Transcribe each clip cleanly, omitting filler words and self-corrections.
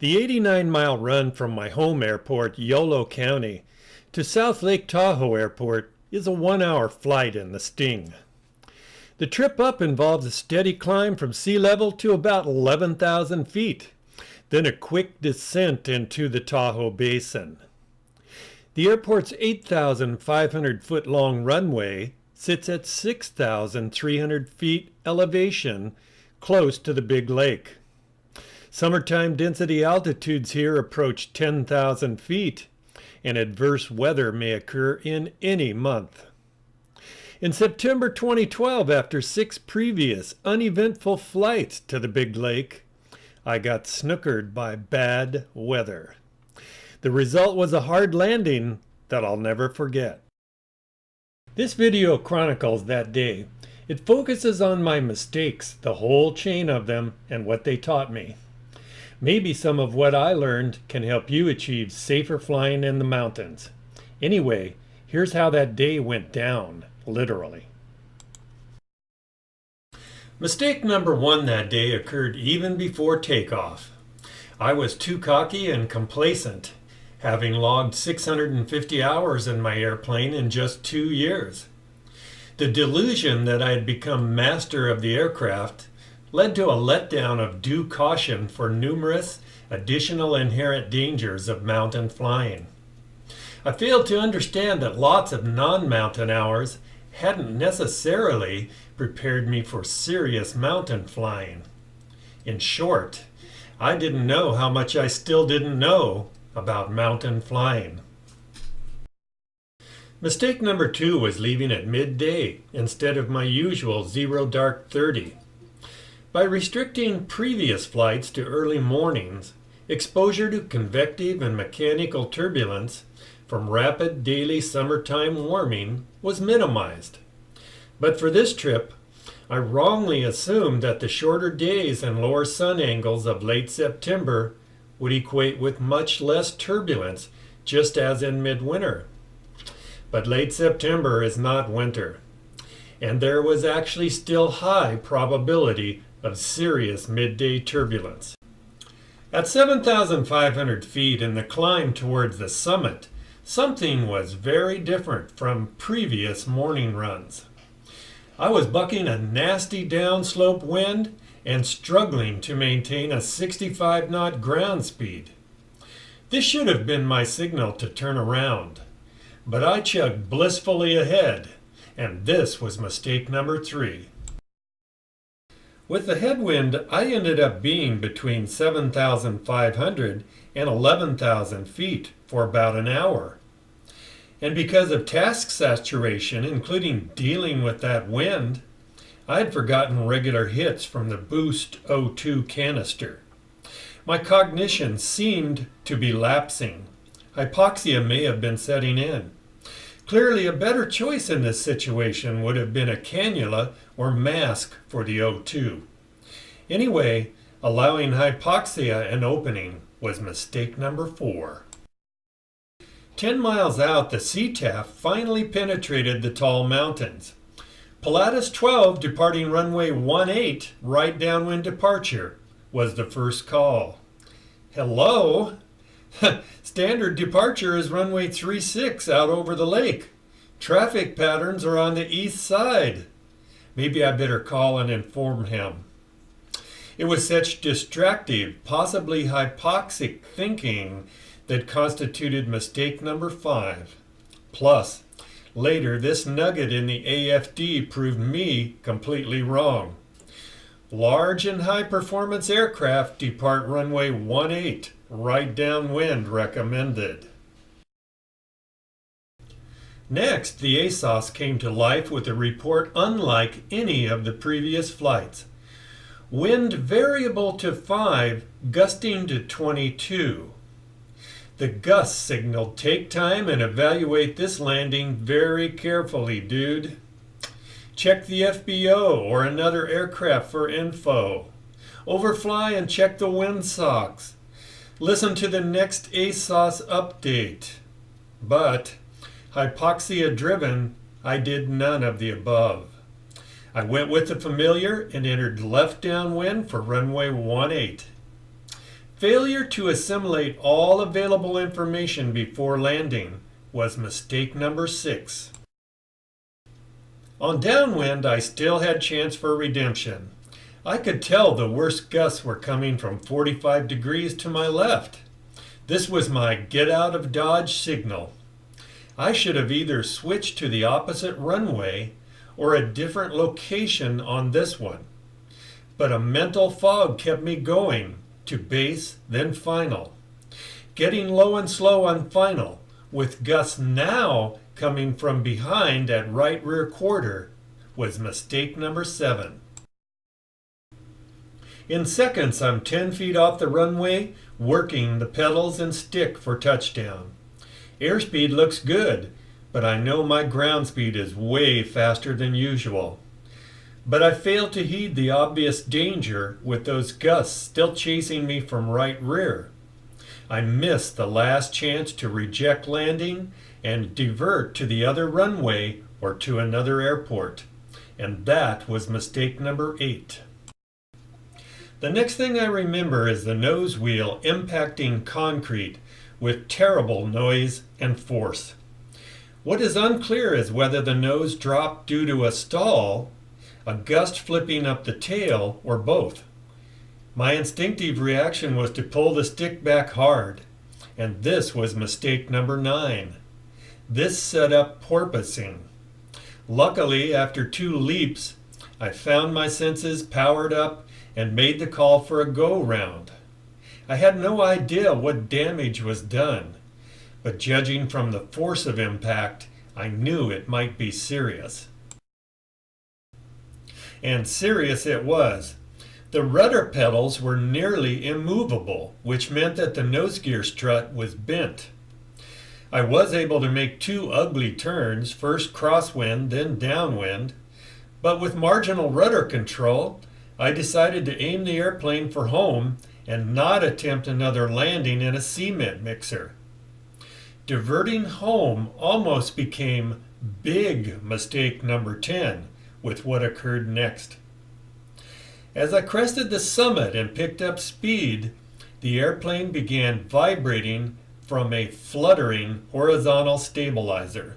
The 89-mile run from my home airport, Yolo County, to South Lake Tahoe Airport is a 1-hour flight in the Sting. The trip up involves a steady climb from sea level to about 11,000 feet, then a quick descent into the Tahoe Basin. The airport's 8,500-foot long runway sits at 6,300 feet elevation, close to the big lake. Summertime density altitudes here approach 10,000 feet, and adverse weather may occur in any month. In September 2012, after 6 previous uneventful flights to the big lake, I got snookered by bad weather. The result was a hard landing that I'll never forget. This video chronicles that day. It focuses on my mistakes, the whole chain of them, and what they taught me. Maybe some of what I learned can help you achieve safer flying in the mountains. Anyway, here's how that day went down, literally. Mistake number 1 that day occurred even before takeoff. I was too cocky and complacent, having logged 650 hours in my airplane in just 2 years. The delusion that I had become master of the aircraft led to a letdown of due caution for numerous additional inherent dangers of mountain flying. I failed to understand that lots of non-mountain hours hadn't necessarily prepared me for serious mountain flying. In short, I didn't know how much I still didn't know about mountain flying. Mistake number 2 was leaving at midday instead of my usual 0 dark 30. By restricting previous flights to early mornings, exposure to convective and mechanical turbulence from rapid daily summertime warming was minimized. But for this trip, I wrongly assumed that the shorter days and lower sun angles of late September would equate with much less turbulence, just as in midwinter. But late September is not winter, and there was actually still high probability of serious midday turbulence. At 7,500 feet in the climb towards the summit, something was very different from previous morning runs. I was bucking a nasty downslope wind and struggling to maintain a 65-knot ground speed. This should have been my signal to turn around, but I chugged blissfully ahead, and this was mistake number 3. With the headwind, I ended up being between 7,500 and 11,000 feet for about an hour. And because of task saturation, including dealing with that wind, I had forgotten regular hits from the Boost O2 canister. My cognition seemed to be lapsing. Hypoxia may have been setting in. Clearly, a better choice in this situation would have been a cannula or mask for the O2. Anyway, allowing hypoxia an opening was mistake number 4. 10 miles out, the CTAF finally penetrated the tall mountains. Pilatus 12 departing runway 18, right downwind departure, was the first call. Hello? Standard departure is runway 36 out over the lake. Traffic patterns are on the east side. Maybe I better call and inform him. It was such distractive, possibly hypoxic thinking that constituted mistake number 5. Plus, later this nugget in the AFD proved me completely wrong. Large and high-performance aircraft depart runway 18, right downwind recommended. Next, the ASOS came to life with a report unlike any of the previous flights. Wind variable to 5, gusting to 22. The gusts signaled take time and evaluate this landing very carefully, dude. Check the FBO or another aircraft for info. Overfly and check the windsocks. Listen to the next ASOS update. But, hypoxia-driven, I did none of the above. I went with the familiar and entered left downwind for runway 18. Failure to assimilate all available information before landing was mistake number 6. On downwind, I still had chance for redemption. I could tell the worst gusts were coming from 45 degrees to my left. This was my get out of Dodge signal. I should have either switched to the opposite runway or a different location on this one. But a mental fog kept me going to base, then final. Getting low and slow on final, with gusts now coming from behind at right rear quarter, was mistake number 7. In seconds, I'm 10 feet off the runway, working the pedals and stick for touchdown. Airspeed looks good, but I know my ground speed is way faster than usual. But I failed to heed the obvious danger with those gusts still chasing me from right rear. I missed the last chance to reject landing and divert to the other runway or to another airport. And that was mistake number 8. The next thing I remember is the nose wheel impacting concrete with terrible noise and force. What is unclear is whether the nose dropped due to a stall, a gust flipping up the tail, or both. My instinctive reaction was to pull the stick back hard, and this was mistake number 9. This set up porpoising. Luckily, after 2 leaps, I found my senses powered up and made the call for a go-round. I had no idea what damage was done, but judging from the force of impact, I knew it might be serious. And serious it was. The rudder pedals were nearly immovable, which meant that the nose gear strut was bent. I was able to make 2 ugly turns, first crosswind, then downwind, but with marginal rudder control, I decided to aim the airplane for home and not attempt another landing in a cement mixer. Diverting home almost became big mistake number 10 with what occurred next. As I crested the summit and picked up speed, the airplane began vibrating from a fluttering horizontal stabilizer.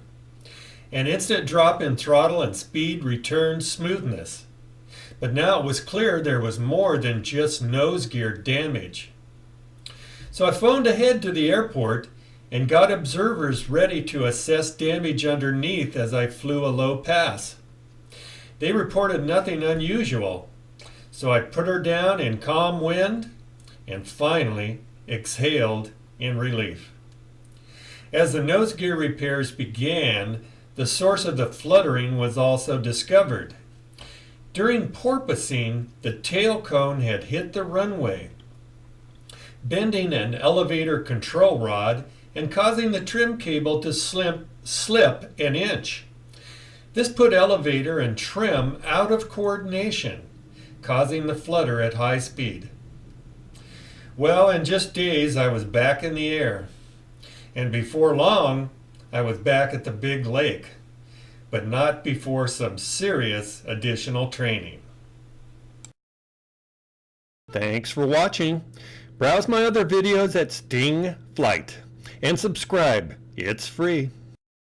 An instant drop in throttle and speed returned smoothness. But now it was clear there was more than just nose gear damage. So I phoned ahead to the airport and got observers ready to assess damage underneath as I flew a low pass. They reported nothing unusual, so I put her down in calm wind and finally exhaled in relief. As the nose gear repairs began, the source of the fluttering was also discovered. During porpoising, the tail cone had hit the runway, bending an elevator control rod and causing the trim cable to slip an inch. This put elevator and trim out of coordination, causing the flutter at high speed. Well, in just days, I was back in the air. And before long, I was back at the big lake, but not before some serious additional training. Thanks for watching. Browse my other videos at Sting Flight and subscribe. It's free.